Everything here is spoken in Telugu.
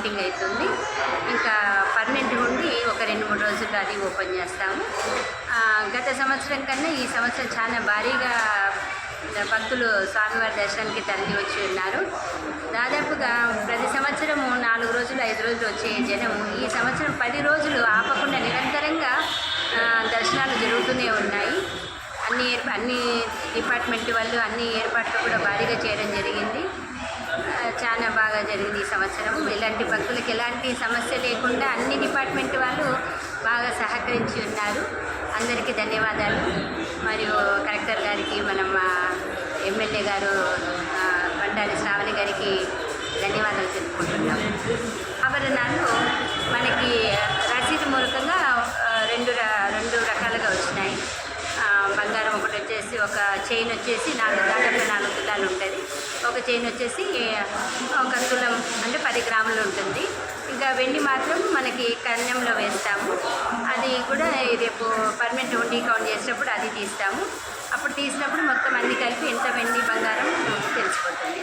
కౌంటింగ్ అవుతుంది. ఇంకా పర్మనెంట్ ఉండి ఒక 2-3 రోజుల్లో అది ఓపెన్ చేస్తాము. గత సంవత్సరం కన్నా ఈ సంవత్సరం చాలా భారీగా భక్తులు స్వామివారి దర్శనానికి తరలి వచ్చి ఉన్నారు. దాదాపుగా ప్రతి సంవత్సరము 4 రోజులు 5 రోజులు వచ్చే జనము ఈ సంవత్సరం 10 రోజులు ఆపకుండా నిరంతరంగా దర్శనాలు జరుగుతూనే ఉన్నాయి. అన్ని డిపార్ట్మెంట్ వాళ్ళు అన్ని ఏర్పాట్లు కూడా భారీగా చేయడం జరిగింది. చాలా బాగా జరిగింది ఈ సంవత్సరం. ఇలాంటి భక్తులకు ఎలాంటి సమస్య లేకుండా అన్ని డిపార్ట్మెంట్ వాళ్ళు బాగా సహకరించి ఉన్నారు. అందరికీ ధన్యవాదాలు. మరియు కలెక్టర్ గారికి, మనం ఎమ్మెల్యే గారు బండారి శ్రావణి గారికి ధన్యవాదాలు తెలుపుకుంటున్నాం. ఆభరణాలు మనకి రసీదు మూలకంగా రెండు రకాలుగా వచ్చినాయి. బంగారం ఒకటి వచ్చేసి ఒక చైన్ వచ్చేసి దాదాపు 4 తులాలు ఉంటుంది. ఒక చైన్ వచ్చేసి 1 తులం అంటే 10 గ్రాములు ఉంటుంది. ఇంకా వెండి మాత్రం మనకి కన్యంలో వేస్తాము. అది కూడా రేపు పర్మనెంట్ ఉండి కౌంట్ చేసేటప్పుడు అది తీస్తాము. అప్పుడు తీసినప్పుడు మొత్తం అన్ని కలిపి ఎంత వెండి బంగారం తెలిసిపోతుంది.